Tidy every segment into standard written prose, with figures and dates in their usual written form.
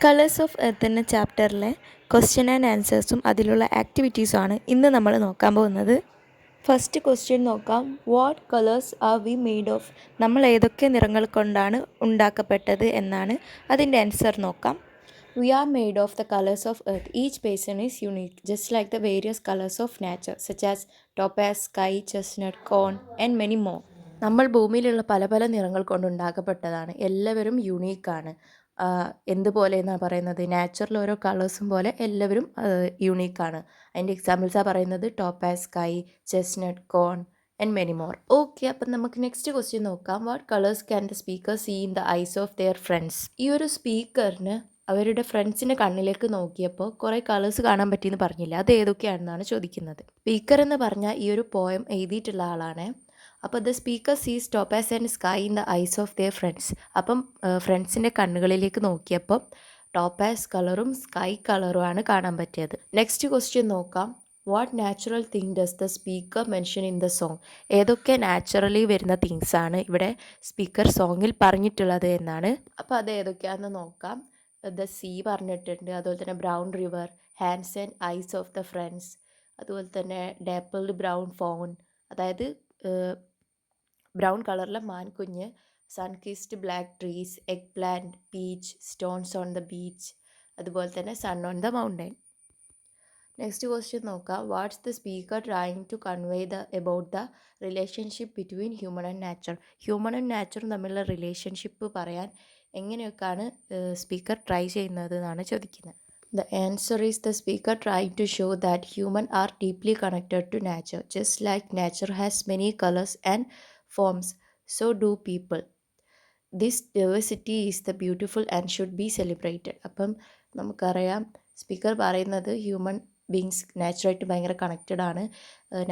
Colours of earth എന്ന ചാപ്റ്ററിലെ question and ആൻസേഴ്സും അതിലുള്ള ആക്ടിവിറ്റീസുമാണ് ഇന്ന് നമ്മൾ നോക്കാൻ പോകുന്നത്. ഫസ്റ്റ് ക്വസ്റ്റ്യൻ നോക്കാം. What colours R V made of? നമ്മൾ ഏതൊക്കെ നിറങ്ങൾ കൊണ്ടാണ് ഉണ്ടാക്കപ്പെട്ടത് എന്നാണ്. അതിൻ്റെ ആൻസർ നോക്കാം. We are made of the colors of earth. Each person is unique, just like the various colors of nature, such as topaz, sky, chestnut, corn, and many more. നമ്മൾ ഭൂമിയിലുള്ള പല പല നിറങ്ങൾ കൊണ്ടുണ്ടാക്കപ്പെട്ടതാണ്. എല്ലാവരും യുണീക്കാണ്. എന്തുപോലെ എന്നാണ് പറയുന്നത്? നാച്ചുറൽ ഓരോ കളേഴ്സും പോലെ എല്ലാവരും യുണീക്കാണ്. അതിൻ്റെ എക്സാമ്പിൾസാണ് പറയുന്നത് topaz, sky, chestnut, corn and many more. Okay, അപ്പം നമുക്ക് നെക്സ്റ്റ് ക്വസ്റ്റ്യൻ നോക്കാം. What colours can the speaker see in the eyes of their friends? ഈ ഒരു സ്പീക്കറിന് അവരുടെ ഫ്രണ്ട്സിൻ്റെ കണ്ണിലേക്ക് നോക്കിയപ്പോൾ കുറേ കളേഴ്സ് കാണാൻ പറ്റിയെന്ന് പറഞ്ഞില്ല. അത് ഏതൊക്കെയാണെന്നാണ് ചോദിക്കുന്നത്. സ്പീക്കർ എന്ന് പറഞ്ഞാൽ ഈ ഒരു പോയം എഴുതിയിട്ടുള്ള ആളാണ്. അപ്പോൾ ദ സ്പീക്കർ സീസ് topaz and sky in the eyes of their friends. അപ്പം ഫ്രണ്ട്സിൻ്റെ കണ്ണുകളിലേക്ക് നോക്കിയപ്പം ടോപ്പാസ് കളറും സ്കൈ കളറുമാണ് കാണാൻ പറ്റിയത്. നെക്സ്റ്റ് ക്വസ്റ്റ്യൻ നോക്കാം. What natural thing does the speaker mention in the song? ഏതൊക്കെ നാച്ചുറലി വരുന്ന തിങ്സ് ആണ് ഇവിടെ സ്പീക്കർ സോങ്ങിൽ പറഞ്ഞിട്ടുള്ളത് എന്നാണ്. അപ്പോൾ അത് ഏതൊക്കെയാണെന്ന് നോക്കാം. ദ സീ പറഞ്ഞിട്ടുണ്ട്, അതുപോലെ തന്നെ brown river, hands and eyes of the friends, അതുപോലെ തന്നെ ഡാപ്പിൾഡ് ബ്രൗൺ ഫോൺ, അതായത് ബ്രൗൺ കളറിലെ മാൻകുഞ്ഞ്, sun kissed black trees, eggplant, peach, stones on the beach, അതുപോലെ തന്നെ sun on the mountain. Next question നോക്കാം. What's the speaker trying to convey about the relationship between human and nature? Human and നാച്ചറും തമ്മിലുള്ള relationship പറയാൻ എങ്ങനെയൊക്കെയാണ് speaker try ചെയ്യുന്നത് എന്നാണ് ചോദിക്കുന്നത്. The answer is the speaker trying to show that humans are deeply connected to nature. Just like nature has many colors and forms, so do people. This diversity is the beautiful and should be celebrated. അപ്പം നമുക്കറിയാം speaker പറയുന്നത് human beings നാച്ചുറായിട്ട് ഭയങ്കര connected ആണ്.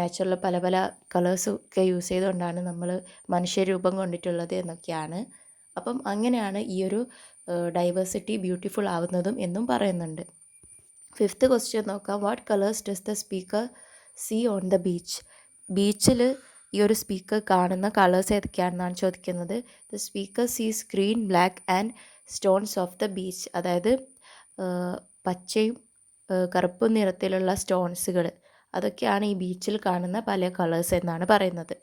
Natural പല പല കളേഴ്സൊക്കെ use ചെയ്തുകൊണ്ടാണ് നമ്മൾ മനുഷ്യരൂപം കൊണ്ടിട്ടുള്ളത് എന്നൊക്കെയാണ്. അപ്പം അങ്ങനെയാണ് ഈ ഒരു ഡൈവേഴ്സിറ്റി ബ്യൂട്ടിഫുൾ ആവുന്നതും എന്നും പറയുന്നുണ്ട്. ഫിഫ്ത്ത് ക്വസ്റ്റ്യൻ നോക്കാം. What colours does the speaker see on the beach? ബീച്ചിൽ ഈ ഒരു സ്പീക്കർ കാണുന്ന കളേഴ്സ് ഏതൊക്കെയാണെന്നാണ് ചോദിക്കുന്നത്. The speaker sees green, black and stones of the beach. അതായത് പച്ചയും കറുപ്പും നിറത്തിലുള്ള സ്റ്റോൺസുകൾ, അതൊക്കെയാണ് ഈ ബീച്ചിൽ കാണുന്ന പല കളേഴ്സ് എന്നാണ് പറയുന്നത്.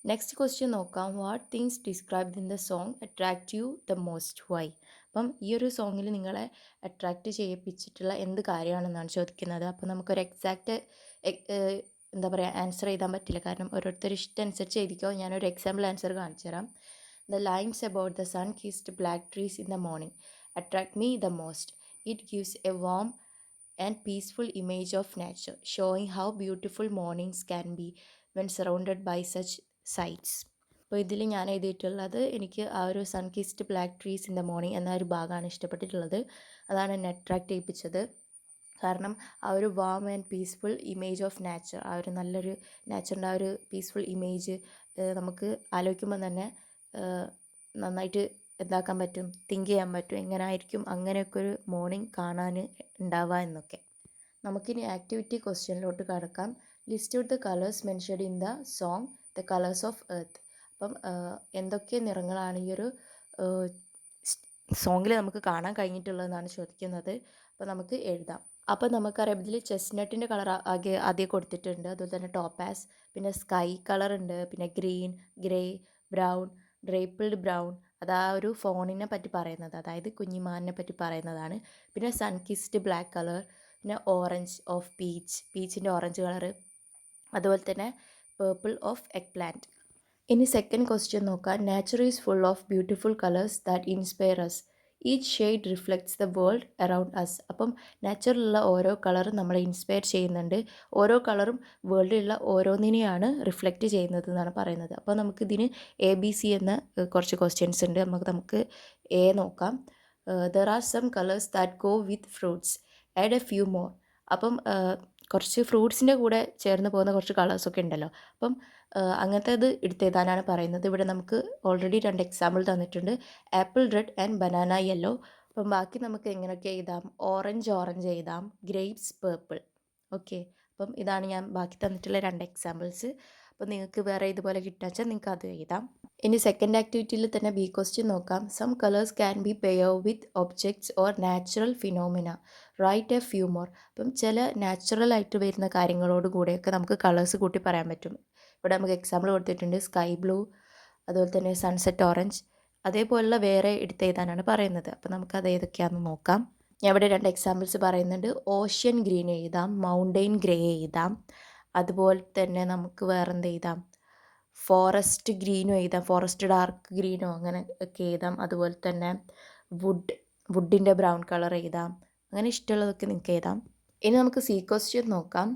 നെക്സ്റ്റ് ക്വസ്റ്റ്യൻ നോക്കാം. What things described in the song attract you the most? Why? അപ്പം ഈ ഒരു സോങ്ങിൽ നിങ്ങളെ അട്രാക്റ്റ് ചെയ്യിപ്പിച്ചിട്ടുള്ള എന്ത് കാര്യമാണെന്നാണ് ചോദിക്കുന്നത്. അപ്പോൾ നമുക്കൊരു എക്സാക്റ്റ് എന്താ പറയുക ആൻസർ എഴുതാൻ പറ്റില്ല, കാരണം ഓരോരുത്തർ ഇഷ്ടം അനുസരിച്ച് എഴുതിക്കോ. ഞാനൊരു എക്സാമ്പിൾ ആൻസർ കാണിച്ചു തരാം. The lines about the sun kissed black trees in the morning attract me the most. It gives a warm and peaceful image of nature, showing how beautiful mornings can be when surrounded by such sights. അപ്പോൾ ഇതിൽ ഞാൻ എഴുതിയിട്ടുള്ളത് എനിക്ക് ആ ഒരു sun kissed black trees in the morning എന്ന ഒരു ഭാഗമാണ് ഇഷ്ടപ്പെട്ടിട്ടുള്ളത്. അതാണ് എന്നെ അട്രാക്റ്റ് ചെയ്യിപ്പിച്ചത്. കാരണം ആ ഒരു warm and peaceful image of nature, ആ ഒരു നല്ലൊരു നാച്ചറിൻ്റെ ആ ഒരു പീസ്ഫുൾ ഇമേജ് നമുക്ക് ആലോചിക്കുമ്പോൾ തന്നെ നന്നായിട്ട് എന്താക്കാൻ പറ്റും, തിങ്ക് ചെയ്യാൻ പറ്റും എങ്ങനെ ആയിരിക്കും അങ്ങനെയൊക്കെ ഒരു മോർണിംഗ് കാണാൻ ഉണ്ടാവുക എന്നൊക്കെ. നമുക്കിനി ആക്ടിവിറ്റി ക്വസ്റ്റ്യനിലോട്ട് കടക്കാം. List out the colours mentioned in the song the colours of earth. അപ്പം എന്തൊക്കെ നിറങ്ങളാണ് ഈ ഒരു സോങ്ങിൽ നമുക്ക് കാണാൻ കഴിഞ്ഞിട്ടുള്ളതെന്നാണ് ചോദിക്കുന്നത്. അപ്പോൾ നമുക്ക് എഴുതാം. അപ്പോൾ നമുക്കറിയാം ഇതിൽ ചെസ്നട്ടിൻ്റെ കളർ ആദ്യം കൊടുത്തിട്ടുണ്ട്, അതുപോലെ തന്നെ ടോപ്പാസ്, പിന്നെ സ്കൈ കളർ ഉണ്ട്, പിന്നെ ഗ്രീൻ, ഗ്രേ, ബ്രൗൺ, ഡ്രേപ്പിൾഡ് ബ്രൗൺ, അത് ആ ഒരു ഫോണിനെ പറ്റി പറയുന്നത്, അതായത് കുഞ്ഞിമാനിനെ പറ്റി പറയുന്നതാണ്. പിന്നെ സൺ കിസ്ഡ് ബ്ലാക്ക് കളർ, പിന്നെ ഓറഞ്ച് ഓഫ് പീച്ചിൻ്റെ ഓറഞ്ച് കളറ്, അതുപോലെ തന്നെ പേർപ്പിൾ ഓഫ് എഗ് പ്ലാന്റ്. ഇനി സെക്കൻഡ് ക്വസ്റ്റ്യൻ നോക്കാം. Nature is full of beautiful colours that inspire us. Each shade reflects the world around us. അപ്പം നാച്ചുറലുള്ള ഓരോ കളറും നമ്മളെ ഇൻസ്പയർ ചെയ്യുന്നുണ്ട്. ഓരോ കളറും വേൾഡിലുള്ള ഓരോന്നിനെയാണ് റിഫ്ലക്റ്റ് ചെയ്യുന്നത് എന്നാണ് പറയുന്നത്. അപ്പോൾ നമുക്കിതിന് ABC എന്ന കുറച്ച് ക്വസ്റ്റ്യൻസ് ഉണ്ട്. നമുക്ക് എ നോക്കാം. There are some colours that go with fruits, add a few more. അപ്പം കുറച്ച് ഫ്രൂട്ട്സിൻ്റെ കൂടെ ചേർന്ന് പോകുന്ന കുറച്ച് കളേഴ്സൊക്കെ ഉണ്ടല്ലോ. അപ്പം അങ്ങനത്തെ ഇത് എടുത്തെഴുതാനാണ് പറയുന്നത്. ഇവിടെ നമുക്ക് ഓൾറെഡി 2 എക്സാമ്പിൾ തന്നിട്ടുണ്ട്, apple red and banana yellow. അപ്പം ബാക്കി നമുക്ക് എങ്ങനെയൊക്കെ എഴുതാം? ഓറഞ്ച് എഴുതാം, ഗ്രേപ്സ് പേർപ്പിൾ. ഓക്കെ, അപ്പം ഇതാണ് ഞാൻ ബാക്കി തന്നിട്ടുള്ള 2 എക്സാമ്പിൾസ്. അപ്പോൾ നിങ്ങൾക്ക് വേറെ ഇതുപോലെ കിട്ടാച്ചാൽ നിങ്ങൾക്ക് അത് എഴുതാം. ഇനി സെക്കൻഡ് ആക്ടിവിറ്റിയിൽ തന്നെ ബി ക്വസ്റ്റ്യൻ നോക്കാം. Some colours can be pair with objects or natural phenomena, write a few more. അപ്പം ചില നാച്ചുറൽ ആയിട്ട് വരുന്ന കാര്യങ്ങളോട് കൂടെയൊക്കെ നമുക്ക് കളേഴ്സ് കൂട്ടി പറയാൻ പറ്റും. ഇവിടെ നമുക്ക് എക്സാമ്പിൾ കൊടുത്തിട്ടുണ്ട് സ്കൈ ബ്ലൂ, അതുപോലെ തന്നെ സൺസെറ്റ് ഓറഞ്ച്, അതേപോലുള്ള വേറെ എടുത്ത് എഴുതാനാണ് പറയുന്നത്. അപ്പോൾ നമുക്കത് ഏതൊക്കെയാണെന്ന് നോക്കാം. ഞാൻ ഇവിടെ 2 എക്സാമ്പിൾസ് പറയുന്നുണ്ട്. ഓഷ്യൻ ഗ്രീൻ എഴുതാം, മൗണ്ടെയിൻ ഗ്രേ എഴുതാം, അതുപോലെ തന്നെ നമുക്ക് വേറെന്ത് എഴുതാം, ഫോറസ്റ്റ് ഗ്രീനും എഴുതാം, ഫോറസ്റ്റ് ഡാർക്ക് ഗ്രീനോ അങ്ങനെ ഒക്കെ എഴുതാം. അതുപോലെ തന്നെ വുഡിൻ്റെ ബ്രൗൺ കളർ എഴുതാം. അങ്ങനെ ഇഷ്ടമുള്ളതൊക്കെ നിങ്ങൾക്ക് എഴുതാം. ഇനി നമുക്ക് സി ക്വസ്റ്റ്യൻ നോക്കാം.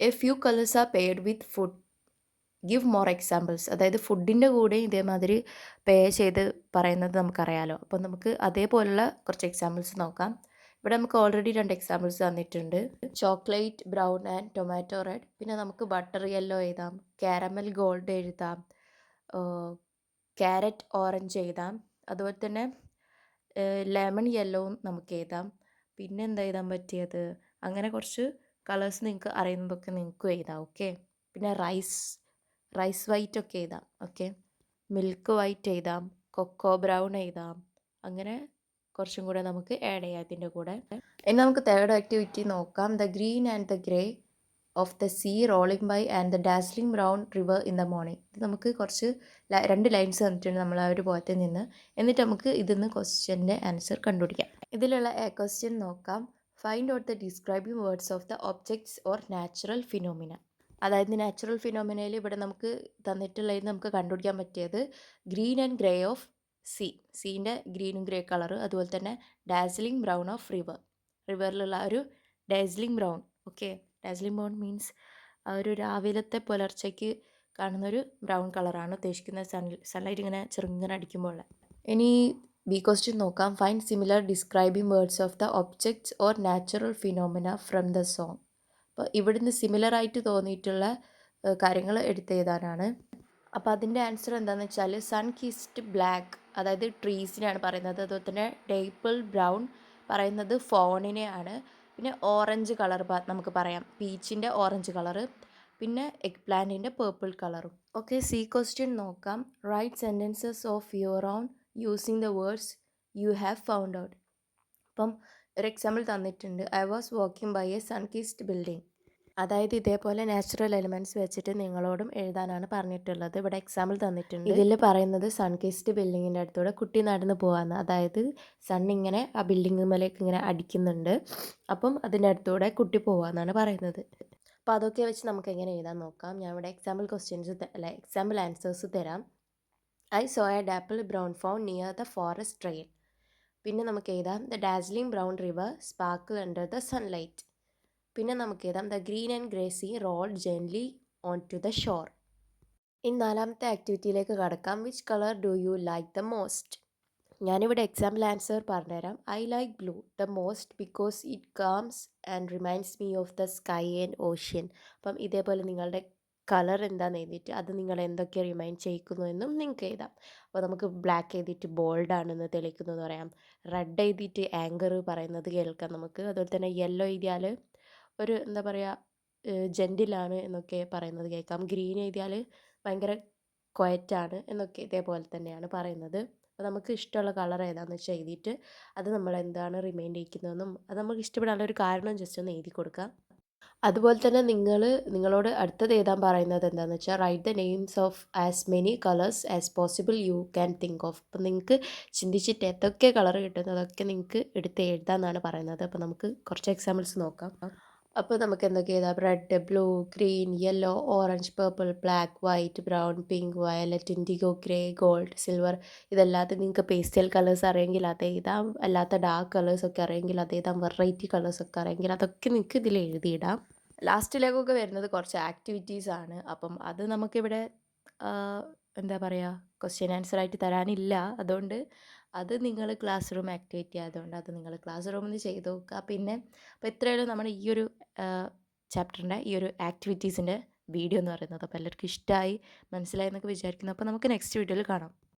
A few colours R paired with food, give more examples. അതായത് ഫുഡിൻ്റെ കൂടെ ഇതേമാതിരി പേ ചെയ്ത് പറയുന്നത് നമുക്കറിയാലോ. അപ്പോൾ നമുക്ക് അതേപോലുള്ള കുറച്ച് എക്സാമ്പിൾസ് നോക്കാം. ഇവിടെ നമുക്ക് ഓൾറെഡി 2 എക്സാമ്പിൾസ് തന്നിട്ടുണ്ട്. Chocolate brown and tomato red. പിന്നെ നമുക്ക് ബട്ടർ യെല്ലോ എഴുതാം, കാരമൽ ഗോൾഡ് എഴുതാം, ക്യാരറ്റ് ഓറഞ്ച് എഴുതാം, അതുപോലെ തന്നെ ലെമൺ യെല്ലോവും നമുക്ക് എഴുതാം. പിന്നെ എന്താ എഴുതാൻ പറ്റിയത്, അങ്ങനെ കുറച്ച് കളേഴ്സ് നിങ്ങൾക്ക് അറിയുന്നതൊക്കെ നിങ്ങൾക്കും എഴുതാം. ഓക്കെ. പിന്നെ റൈസ് വൈറ്റ് ഒക്കെ എഴുതാം. ഓക്കെ. മിൽക്ക് വൈറ്റ് എഴുതാം, കൊക്കോ ബ്രൗൺ എഴുതാം. അങ്ങനെ കുറച്ചും കൂടെ നമുക്ക് ആഡ് ചെയ്യാം ഇതിൻ്റെ കൂടെ. ഇനി നമുക്ക് തേർഡ് ആക്ടിവിറ്റി നോക്കാം. The green and the grey of the sea rolling by and the dazzling brown river in the morning. ഇത് നമുക്ക് കുറച്ച് 2 ലൈൻസ് തന്നിട്ടുണ്ട് നമ്മൾ ആ ഒരു പോയത്തിൽ നിന്ന്. എന്നിട്ട് നമുക്ക് ഇതിൽ ക്വസ്റ്റ്യൻ്റെ ആൻസർ കണ്ടുപിടിക്കാം. ഇതിലുള്ള ക്വസ്റ്റ്യൻ നോക്കാം. Find out the describing words of the objects or natural phenomena. അതായത് നാച്ചുറൽ ഫിനോമിനയിൽ ഇവിടെ നമുക്ക് തന്നിട്ടുള്ളതിൽ നമുക്ക് കണ്ടുപിടിക്കാൻ പറ്റിയത് ഗ്രീൻ ആൻഡ് ഗ്രേ ഓഫ് സീൻ്റെ ഗ്രീനും ഗ്രേ കളറ്, അതുപോലെ തന്നെ ഡാസ്ലിംഗ് ബ്രൗൺ ഓഫ് റിവറിലുള്ള ഒരു dazzling brown. Okay. Dazzling brown means ആ ഒരു രാവിലത്തെ പുലർച്ചയ്ക്ക് കാണുന്നൊരു ബ്രൗൺ കളറാണ് ഉദ്ദേശിക്കുന്നത്, സൺലൈറ്റ് ഇങ്ങനെ ചെറുങ്ങനെ അടിക്കുമ്പോൾ. ഇനി ബി ക്വസ്റ്റ്യൻ നോക്കാം. Find similar describing words of the objects or natural phenomena from the song. അപ്പോൾ ഇവിടുന്ന് സിമിലറായിട്ട് തോന്നിയിട്ടുള്ള കാര്യങ്ങൾ എടുത്തെഴുതാനാണ്. അപ്പോൾ അതിൻ്റെ ആൻസർ എന്താണെന്ന് വെച്ചാൽ സൺ കിസ്ഡ് ബ്ലാക്ക്, അതായത് ട്രീസിനെയാണ് പറയുന്നത്. അതുപോലെ തന്നെ ഡേപ്പിൾ ബ്രൗൺ പറയുന്നത് ഫോണിനെയാണ്. പിന്നെ ഓറഞ്ച് കളർ നമുക്ക് പറയാം, പീച്ചിൻ്റെ ഓറഞ്ച് കളറ്, പിന്നെ എഗ് പ്ലാന്റിൻ്റെ പേർപ്പിൾ കളറും. ഓക്കെ. സി ക്വസ്റ്റ്യൻ നോക്കാം. Write sentences of your own using the words you have found out. അപ്പം ഒരു എക്സാമ്പിൾ തന്നിട്ടുണ്ട്. I was walking by a sun kissed building. അതായത് ഇതേപോലെ നാച്ചുറൽ എലിമെൻറ്റ്സ് വെച്ചിട്ട് നിങ്ങളോടും എഴുതാനാണ് പറഞ്ഞിട്ടുള്ളത്. ഇവിടെ എക്സാമ്പിൾ തന്നിട്ടുണ്ട്. ഇതിൽ പറയുന്നത് സൺ കിസ്ഡ് ബിൽഡിങ്ങിൻ്റെ അടുത്തൂടെ കുട്ടി നടന്ന് പോകാമെന്ന്. അതായത് സൺ ഇങ്ങനെ ആ ബിൽഡിങ്ങിലേക്ക് ഇങ്ങനെ അടിക്കുന്നുണ്ട്, അപ്പം അതിൻ്റെ അടുത്തൂടെ കുട്ടി പോകാമെന്നാണ് പറയുന്നത്. അപ്പോൾ അതൊക്കെ വെച്ച് നമുക്ക് എങ്ങനെ എഴുതാൻ നോക്കാം. ഞാൻ ഇവിടെ എക്സാമ്പിൾ ആൻസേഴ്സ് തരാം. I saw a dapple brown found near the forest trail. പിന്നെ നമുക്ക് എഴുതാം the dazzling brown river sparkle under the sunlight. പിന്നെ നമുക്ക് എഴുതാം the green and grey sea rolled gently on to the shore. ഇനി 4ാമത്തെ ആക്ടിവിറ്റിയിലേക്ക് കടക്കാം. Which colour do you like the most? ഞാനിവിടെ എക്സാമ്പിൾ ആൻസർ പറഞ്ഞുതരാം. I like blue the most because it calms and reminds me of the sky and ocean. അപ്പം ഇതേപോലെ നിങ്ങളുടെ colour എന്താണെന്ന് എഴുതിയിട്ട് അത് നിങ്ങൾ എന്തൊക്കെ റിമൈൻഡ് ചെയ്യിക്കുന്നു എന്നും നിങ്ങൾക്ക് എഴുതാം. അപ്പോൾ നമുക്ക് ബ്ലാക്ക് എഴുതിയിട്ട് ബോൾഡാണെന്ന് തെളിയിക്കുന്നു എന്ന് പറയാം. റെഡ് എഴുതിയിട്ട് ആങ്കർ പറയുന്നത് കേൾക്കാം നമുക്ക്. അതുപോലെ തന്നെ യെല്ലോ എഴുതിയാൽ ഒരു എന്താ പറയുക, ജെൻറ്റിലാണ് എന്നൊക്കെ പറയുന്നത് കേൾക്കാം. ഗ്രീൻ എഴുതിയാൽ ഭയങ്കര ക്വയറ്റാണ് എന്നൊക്കെ ഇതേപോലെ തന്നെയാണ് പറയുന്നത്. അപ്പോൾ നമുക്ക് ഇഷ്ടമുള്ള കളർ ഏതാണെന്ന് വെച്ചാൽ എഴുതിയിട്ട് അത് നമ്മൾ എന്താണ് റിമൈൻഡ് ചെയ്യിക്കുന്നതെന്നും അത് നമുക്ക് ഇഷ്ടപ്പെടാനുള്ള ഒരു കാരണം ജസ്റ്റ് ഒന്ന് എഴുതി കൊടുക്കുക. അതുപോലെ തന്നെ നിങ്ങളോട് അടുത്തത് എഴുതാൻ പറയുന്നത് എന്താണെന്ന് വെച്ചാൽ write the names of as many colours as possible you can think of. അപ്പം നിങ്ങൾക്ക് ചിന്തിച്ചിട്ട് ഏതൊക്കെ കളർ കിട്ടുന്നത് അതൊക്കെ നിങ്ങൾക്ക് എടുത്ത് എഴുതാമെന്നാണ് പറയുന്നത്. അപ്പോൾ നമുക്ക് കുറച്ച് എക്സാമ്പിൾസ് നോക്കാം. അപ്പോൾ നമുക്ക് എന്തൊക്കെ എഴുതാം? Red, blue, green, yellow, orange, purple, black, white, brown, pink, violet, IndiGo, grey, gold, silver. ഇതല്ലാതെ നിങ്ങൾക്ക് പേസ്റ്റൽ കളേഴ്സ് അറിയെങ്കിൽ അത് എഴുതാം. അല്ലാത്ത ഡാർക്ക് കളേഴ്സൊക്കെ അറിയെങ്കിൽ അത് എഴുതാം. വെറൈറ്റി കളേഴ്സൊക്കെ അറിയെങ്കിൽ അതൊക്കെ നിങ്ങൾക്ക് ഇതിൽ എഴുതിയിടാം. ലാസ്റ്റിലേക്കൊക്കെ വരുന്നത് കുറച്ച് ആക്ടിവിറ്റീസാണ്. അപ്പം അത് നമുക്കിവിടെ എന്താ പറയുക, ക്വസ്റ്റ്യൻ ആൻസറായിട്ട് തരാനില്ല. അതുകൊണ്ട് അത് നിങ്ങൾ ക്ലാസ് റൂം ആക്ടിവിറ്റി ആയതുകൊണ്ട് അത് നിങ്ങൾ ക്ലാസ് റൂമിൽ നിന്ന് ചെയ്ത് നോക്കുക. പിന്നെ അപ്പോൾ ഇത്രയായാലും നമ്മുടെ ഈ ഒരു ചാപ്റ്ററിൻ്റെ ഈ ഒരു ആക്ടിവിറ്റീസിൻ്റെ വീഡിയോ എന്ന് പറയുന്നത്. അപ്പോൾ എല്ലാവർക്കും ഇഷ്ടമായി മനസ്സിലായി എന്നൊക്കെ വിചാരിക്കുന്നു. അപ്പോൾ നമുക്ക് നെക്സ്റ്റ് വീഡിയോയിൽ കാണാം.